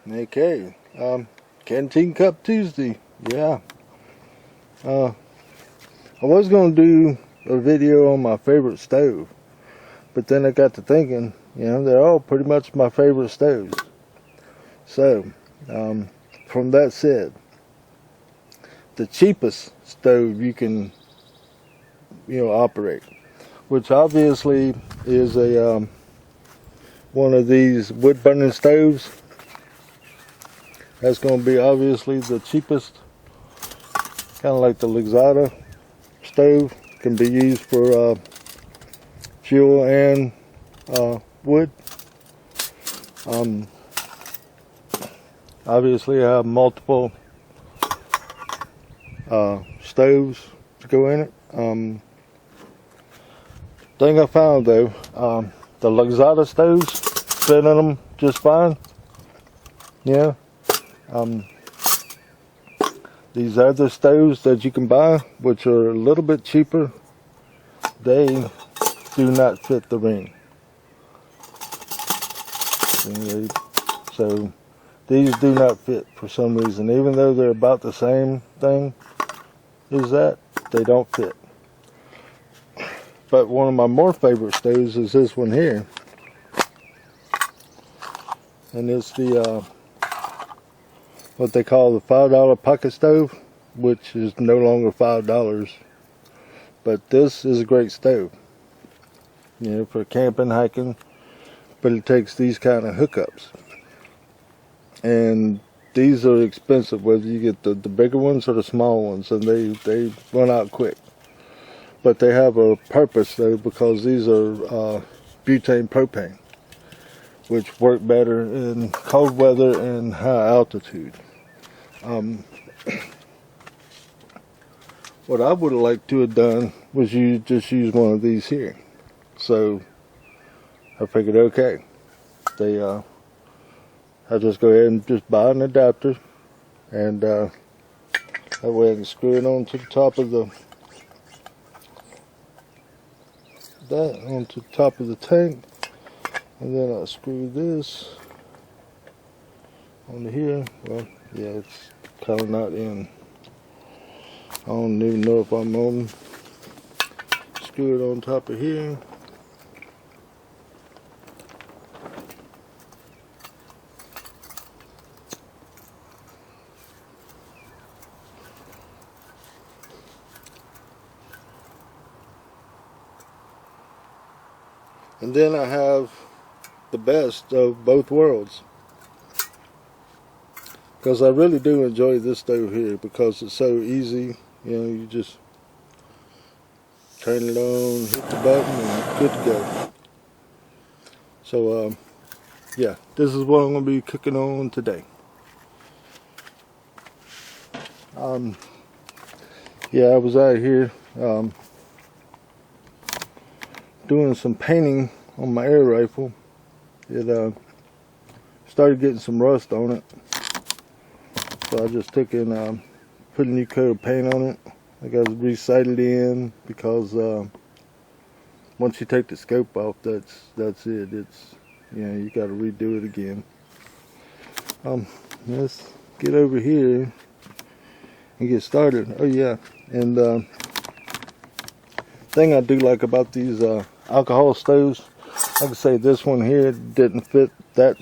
Okay, Canteen Cup Tuesday, yeah. I was going to do a video on my favorite stove, but then I got to thinking, they're all pretty much my favorite stoves. So, from that said, the cheapest stove you can, operate, which obviously is a one of these wood burning stoves. That's going to be obviously the cheapest. Kind of like the Luxada stove, can be used for fuel and wood. Obviously I have multiple stoves to go in it. Thing I found though, the Luxada stoves fit in them just fine. These other stoves that you can buy, which are a little bit cheaper, they do not fit the ring. So these do not fit for some reason. Even though they're about the same thing as that, they don't fit. But one of my more favorite stoves is this one here. And it's the what they call the $5 pocket stove, which is no longer $5. But this is a great stove, for camping, hiking. But it takes these kind of hookups, and these are expensive, whether you get the bigger ones or the small ones, and they run out quick. But they have a purpose though, because these are butane propane, which work better in cold weather and high altitude. What I would have liked to have done was just use one of these here. So I figured, okay, I'll just go ahead and just buy an adapter, and that way I can screw it onto the top of the tank, and then I'll screw this onto here. Well, yeah, it's kind of not in. I don't even know if I'm on. Screw it on top of here. And then I have the best of both worlds, because I really do enjoy this stove here because it's so easy. You just turn it on, hit the button, and good to go. So yeah, this is what I'm going to be cooking on today. Yeah, I was out here doing some painting on my air rifle. It started getting some rust on it, so I just took and put a new coat of paint on it. I got it resighted in, because once you take the scope off, that's it. It's you got to redo it again. Let's get over here and get started. Oh yeah, and thing I do like about these alcohol stoves, like I say, this one here didn't fit that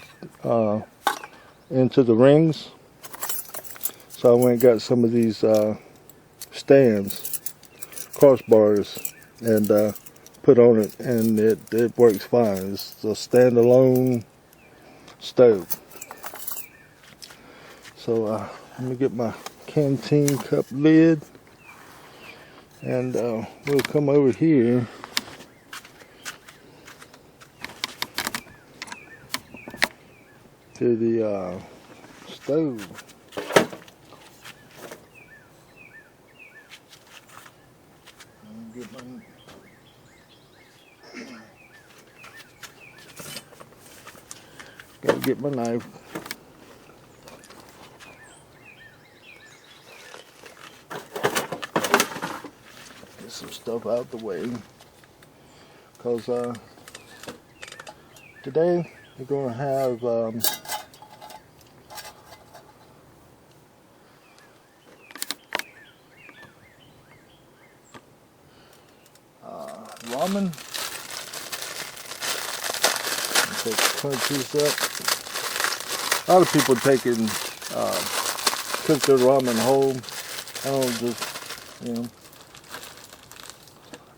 into the rings, so I went and got some of these stands, crossbars, and put on it, and it works fine. It's a standalone stove. So let me get my canteen cup lid, and we'll come over here to the stove. Gotta get my knife. Get some stuff out the way, because today we're going to have ramen. Crunch this up. A lot of people cook their ramen whole. I don't just,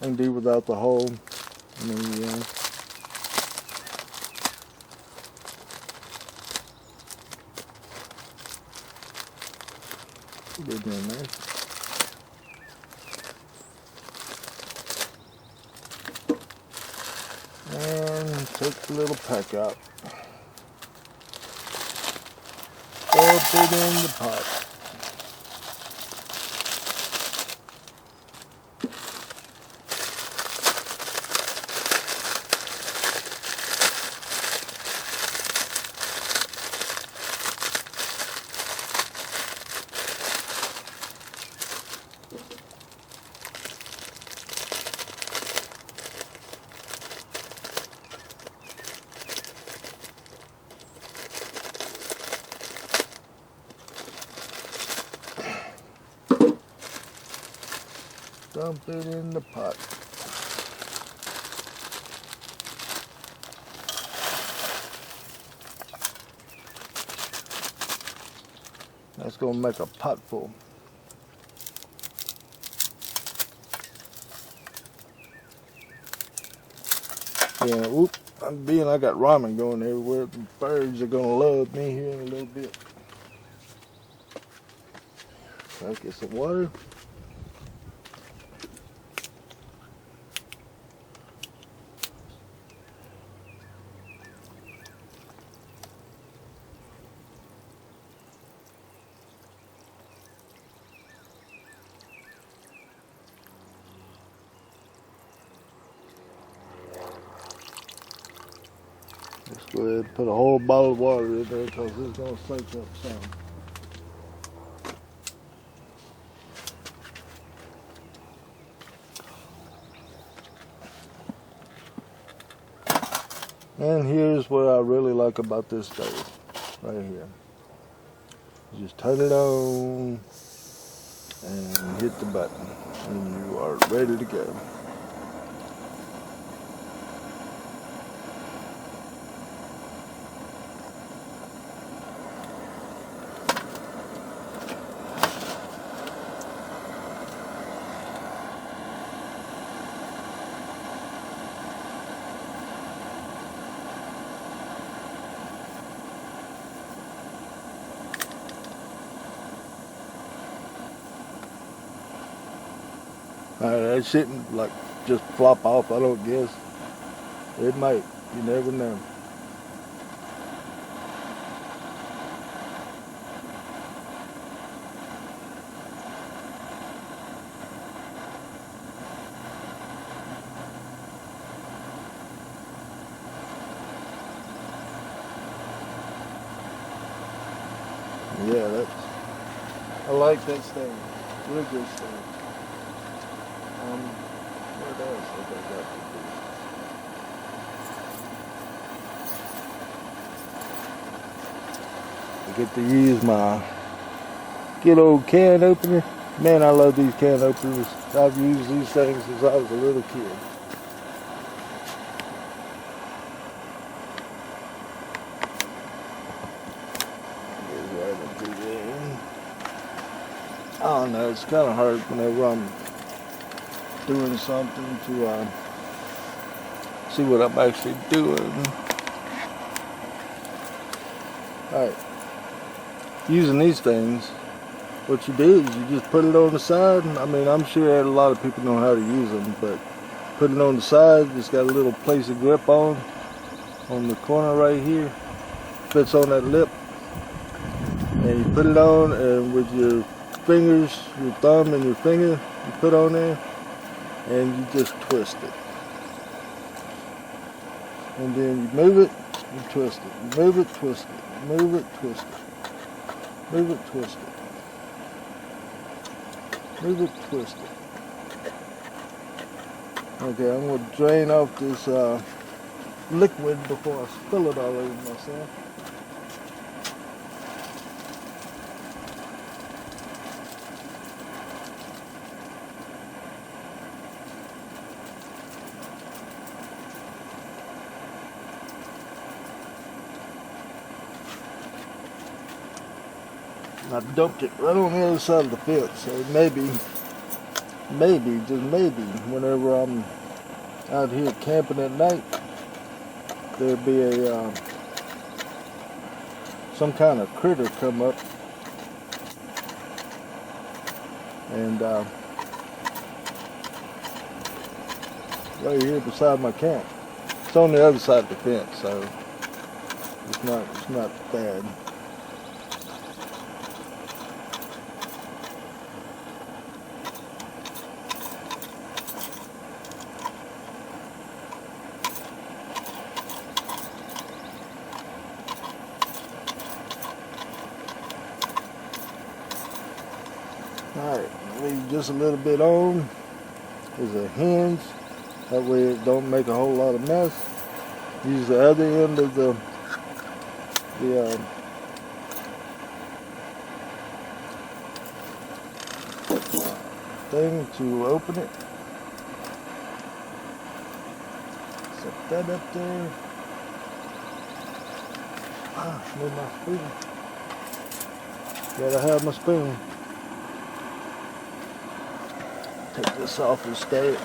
I can do without the whole. Get in there. And take the little pack out. Dump it in the pot. Dump it in the pot. That's going to make a pot full. Yeah, whoop, I got ramen going everywhere. The birds are going to love me here in a little bit. So I'll get some water. Let's go ahead and put a whole bottle of water in there because it's going to soak up some. And here's what I really like about this stove, right here. You just turn it on and hit the button and you are ready to go. That shouldn't like just flop off, I don't guess. It might, you never know. Yeah, I like that stove. Real good stove. What else have I got to do? I get to use my good old can opener. Man, I love these can openers. I've used these things since I was a little kid. I don't know, it's kind of hard whenever I'm doing something to see what I'm actually doing. Alright, using these things, what you do is you just put it on the side. I mean, I'm sure a lot of people know how to use them, but put it on the side, it's got a little place to grip on the corner right here. Fits on that lip. And you put it on, and with your fingers, your thumb and your finger, you put on there, and you just twist it. And then you move it, you twist it. You move it, twist it. Move it, twist it. Move it, twist it. Move it, twist it. Okay, I'm going to drain off this liquid before I spill it all over myself. I dumped it right on the other side of the fence, so maybe, just maybe, whenever I'm out here camping at night, there'll be a some kind of critter come up and right here beside my camp. It's on the other side of the fence, so it's not bad. Alright, leave just a little bit on. There's a hinge, that way it don't make a whole lot of mess. Use the other end of the thing to open it. Set that up there. Need my spoon. Gotta have my spoon. Take this off and stay it.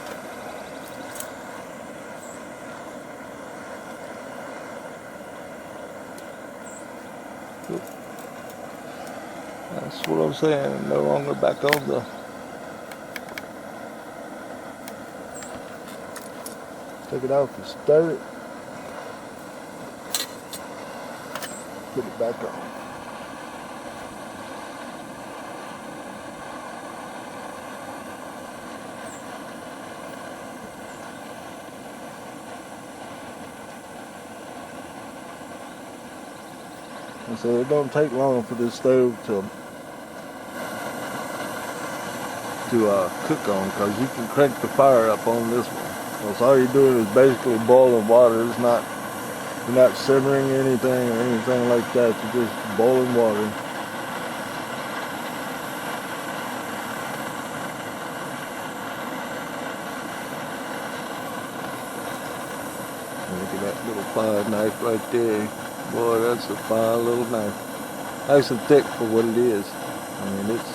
That's what I'm saying. No longer back on the. Take it off and stir it. Put it back on. And so it don't take long for this stove to cook on, because you can crank the fire up on this one. So all you're doing is basically boiling water. It's not, you're not simmering anything or anything like that. You're just boiling water. Look at that little fire knife right there. Boy, that's a fine little knife. Nice and thick for what it is. I mean, it's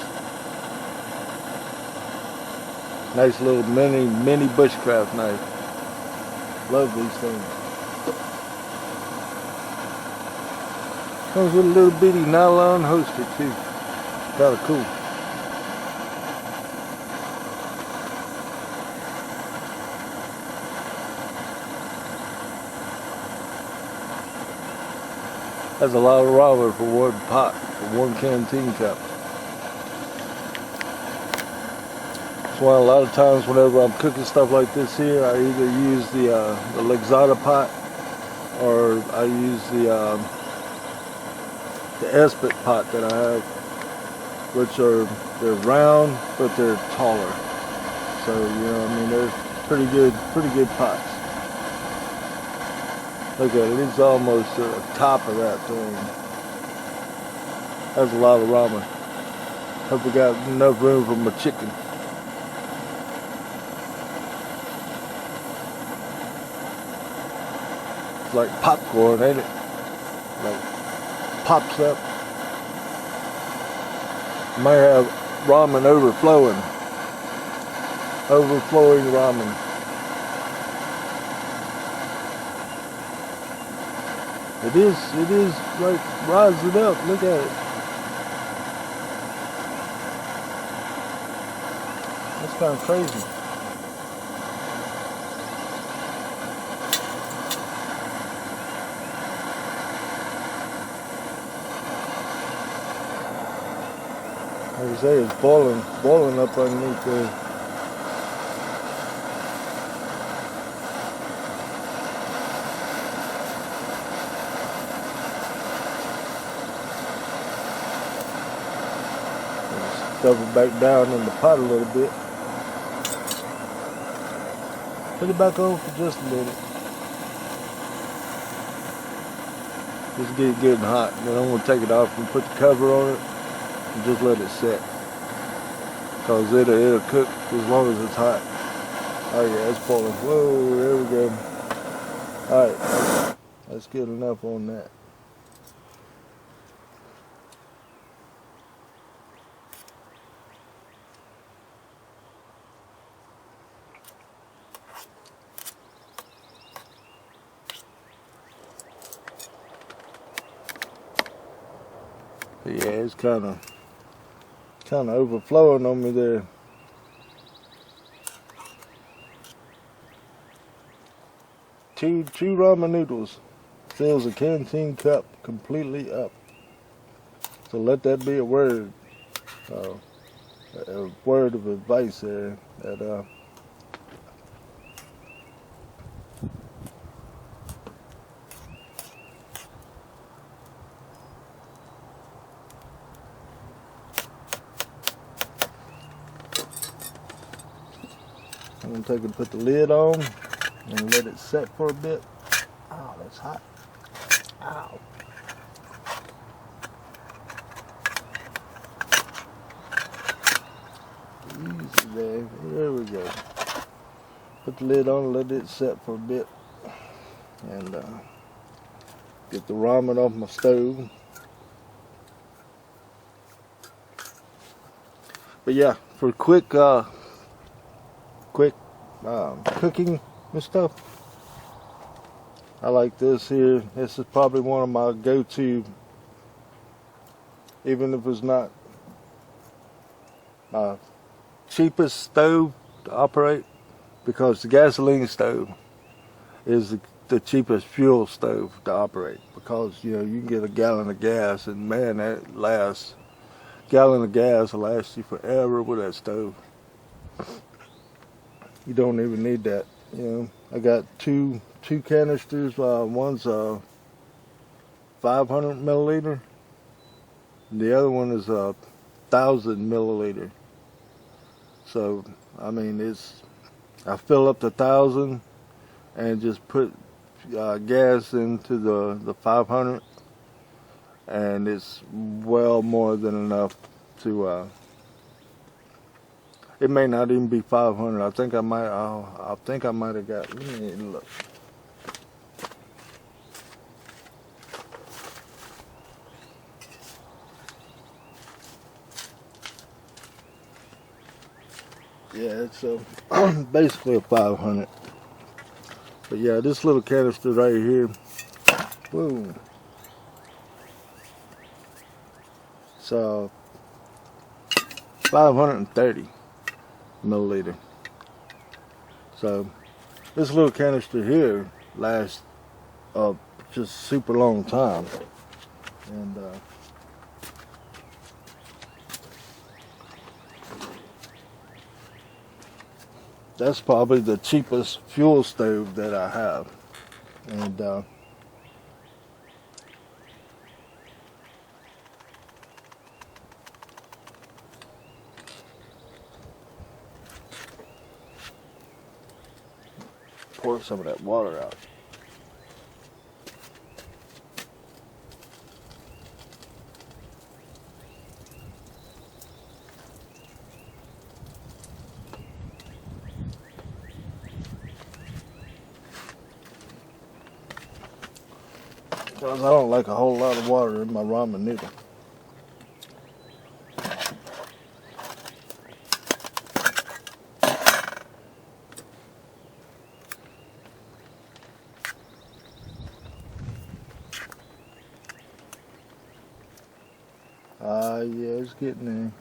nice little mini bushcraft knife. Love these things. Comes with a little bitty nylon holster too. Kind of cool. That's a lot of rubber for one pot, for one canteen cup. That's why a lot of times whenever I'm cooking stuff like this here, I either use the Lexada pot, or I use the Espit pot that I have, which they're round but they're taller. So you know, I mean, they're pretty good pots. Look at it, it's almost to the top of that thing. That's a lot of ramen. Hope we got enough room for my chicken. It's like popcorn, ain't it? Like, pops up. Might have ramen overflowing. Overflowing ramen. It is like rising up. Look at it. That's kind of crazy. Like I say, it's boiling up underneath there. Stuff it back down in the pot a little bit. Put it back on for just a minute. Just get it good and hot. Then I'm going to take it off and put the cover on it and just let it set. Because it'll cook as long as it's hot. Oh yeah, it's boiling. Whoa, there we go. Alright, that's good enough on that. Yeah, it's kind of overflowing on me there. Two ramen noodles fills a canteen cup completely up. So let that be a word of advice there. That I'm gonna take and put the lid on and let it set for a bit. Ow, that's hot. Ow. Easy there. There we go. Put the lid on and let it set for a bit. And get the ramen off my stove. But yeah, for quick cooking and stuff, I like this here. This is probably one of my go-to, even if it's not my cheapest stove to operate, because the gasoline stove is the cheapest fuel stove to operate, because you can get a gallon of gas, and man, that lasts. Gallon of gas will last you forever with that stove. You don't even need that. I got two canisters. One's 500 milliliter. And the other one is 1,000 milliliter. So I mean, I fill up the 1,000 and just put gas into the 500, and it's well more than enough to. It may not even be 500. I think I might have got. Let me look. Yeah, it's basically a 500. But yeah, this little canister right here. Boom. So 530 milliliter. So this little canister here lasts just super long time, and that's probably the cheapest fuel stove that I have. And pour some of that water out. Because I don't like a whole lot of water in my ramen noodle. Yeah, it's getting there.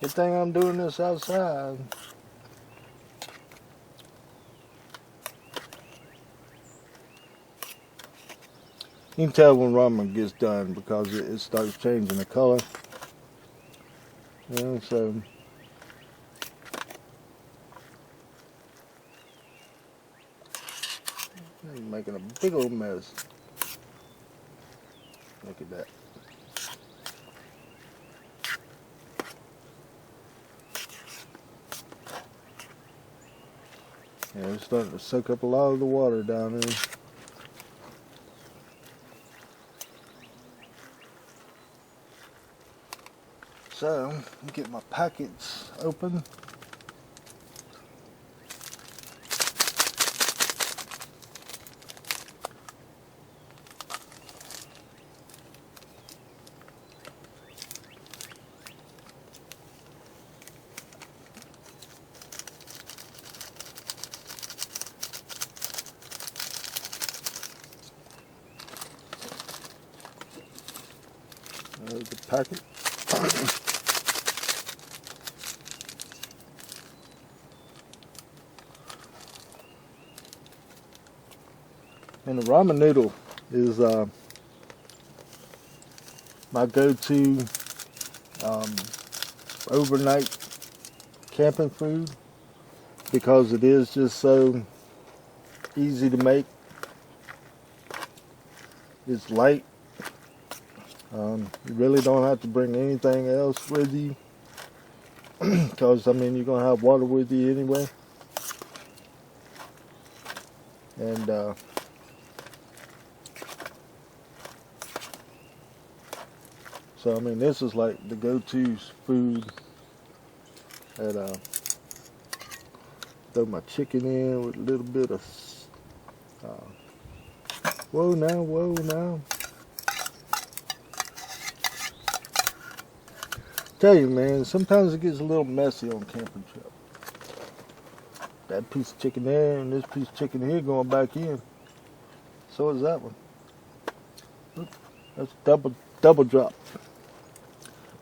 Good thing I'm doing this outside. You can tell when ramen gets done because it starts changing the color. So I'm making a big old mess. Look at that. Yeah, it's starting to soak up a lot of the water down there. So, get my packets open. packet. And the ramen noodle is my go-to overnight camping food, because it is just so easy to make. It's light. You really don't have to bring anything else with you, because I mean, you're gonna have water with you anyway. And so I mean, this is like the go-to food that throw my chicken in with a little bit of whoa now. Tell you, man, sometimes it gets a little messy on a camping trip. That piece of chicken there and this piece of chicken here going back in. So is that one. Oop, that's double drop.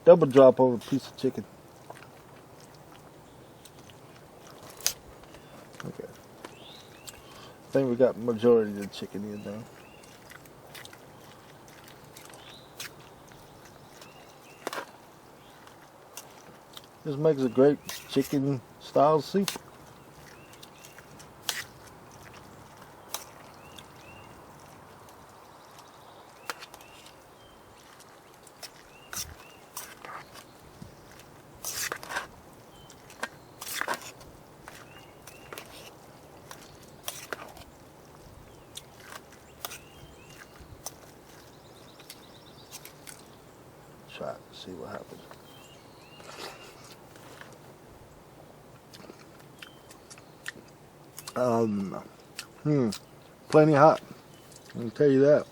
Double drop on a piece of chicken. Okay. I think we got the majority of the chicken in now. This makes a great chicken style soup. Try it, see what happens. Plenty hot. I can tell you that.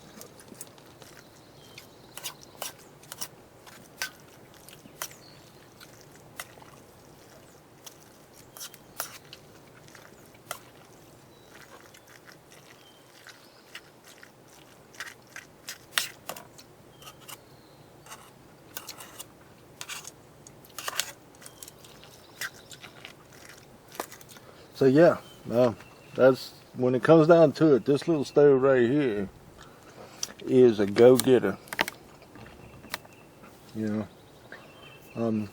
So yeah, that's when it comes down to it. This little stove right here is a go-getter. You know,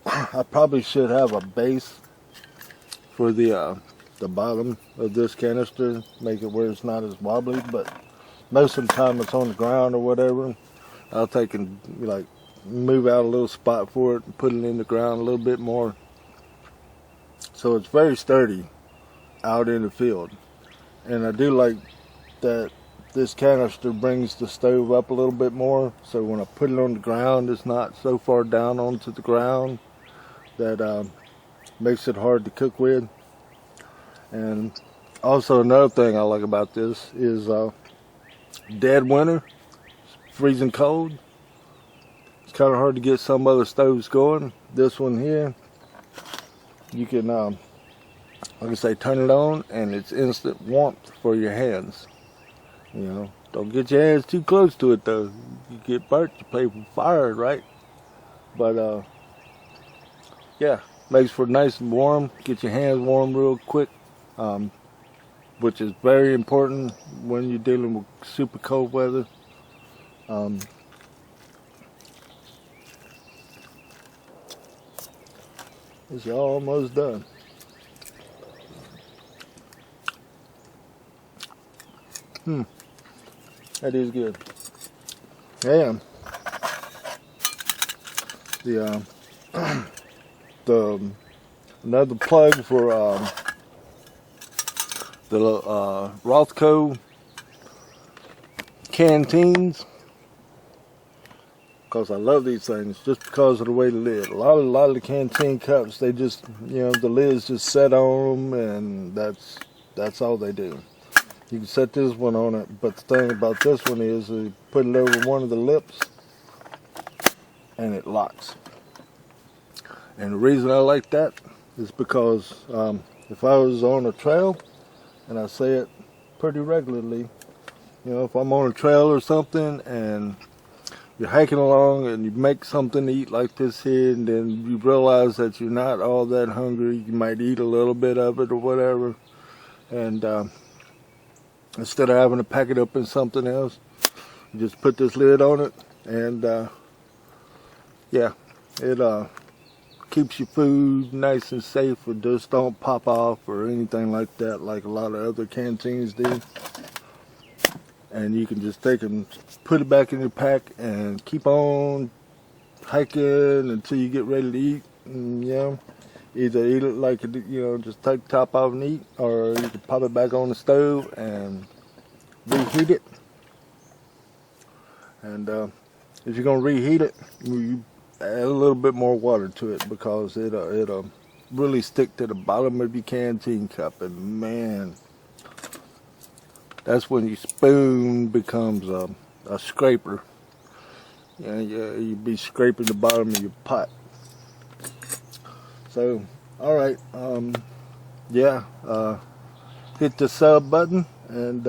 I probably should have a base for the bottom of this canister, make it where it's not as wobbly. But most of the time it's on the ground or whatever. I'll take and like move out a little spot for it and put it in the ground a little bit more. So it's very sturdy out in the field. And I do like that this canister brings the stove up a little bit more, so when I put it on the ground, it's not so far down onto the ground that makes it hard to cook with. And also another thing I like about this is dead winter, freezing cold. It's kind of hard to get some other stoves going. This one here, you can like I say, turn it on and it's instant warmth for your hands. You know, don't get your hands too close to it though. You get burnt, you pay for fire, right? But yeah, makes for nice and warm. Get your hands warm real quick, which is very important when you're dealing with super cold weather. It's almost done. That is good. And the another plug for the Rothko canteens, because I love these things just because of the way the lid. A lot of the canteen cups, they just, you know, the lid's just set on them, and that's all they do. You can set this one on it, but the thing about this one is you put it over one of the lips and it locks. And the reason I like that is because if I was on a trail, and I say it pretty regularly, you know, if I'm on a trail or something and you're hiking along and you make something to eat like this here, and then you realize that you're not all that hungry. You might eat a little bit of it or whatever, and instead of having to pack it up in something else, you just put this lid on it, and yeah, it keeps your food nice and safe. It just don't pop off or anything like that, like a lot of other canteens do. And you can just take and put it back in your pack and keep on hiking until you get ready to eat. And, you know, either eat it like, you know, just take the top off and eat, or you can pop it back on the stove and reheat it. And if you're gonna reheat it, you add a little bit more water to it, because it'll really stick to the bottom of your canteen cup, and man, that's when your spoon becomes a scraper. You know, you'd be scraping the bottom of your pot. So, all right, yeah, hit the sub button, and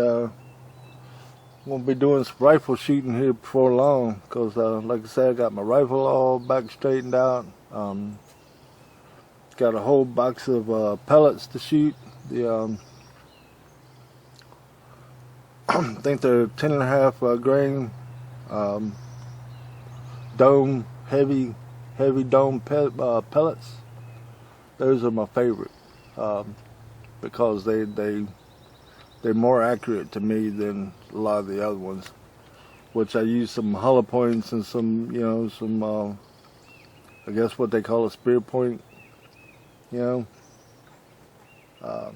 we'll be doing some rifle shooting here before long, because like I said, I got my rifle all back straightened out. Got a whole box of pellets to shoot. The I think they're 10.5 grain dome, heavy dome pellets. Those are my favorite, because they're more accurate to me than a lot of the other ones, which I use some hollow points and some, you know, some I guess what they call a spear point, you know,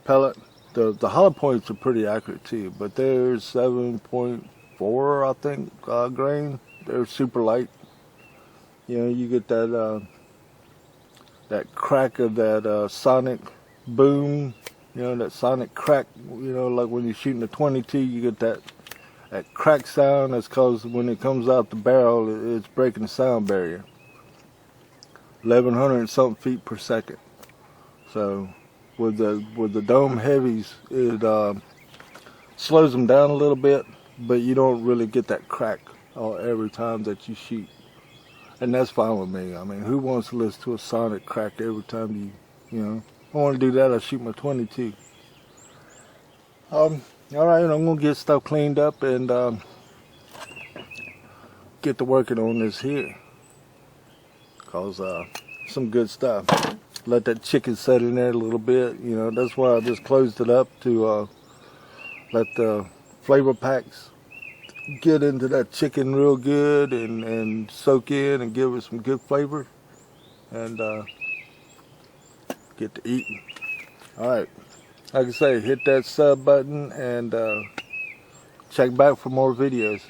pellet. The hollow points are pretty accurate too, but they're 7.4, I think, grain. They're super light. You know, you get that that crack of that sonic boom. You know, that sonic crack. You know, like when you're shooting a 22, you get that crack sound. That's because when it comes out the barrel, it's breaking the sound barrier. 1,100 and something feet per second. So with the dome heavies, it slows them down a little bit, but you don't really get that crack every time that you shoot, and that's fine with me. I mean, who wants to listen to a sonic crack every time you know? I want to do that, I shoot my 22. All right, I'm gonna get stuff cleaned up and get to working on this here, cause some good stuff. Let that chicken set in there a little bit. You know, that's why I just closed it up, to let the flavor packs get into that chicken real good and soak in and give it some good flavor, and get to eating. All right, like I say, hit that sub button and check back for more videos.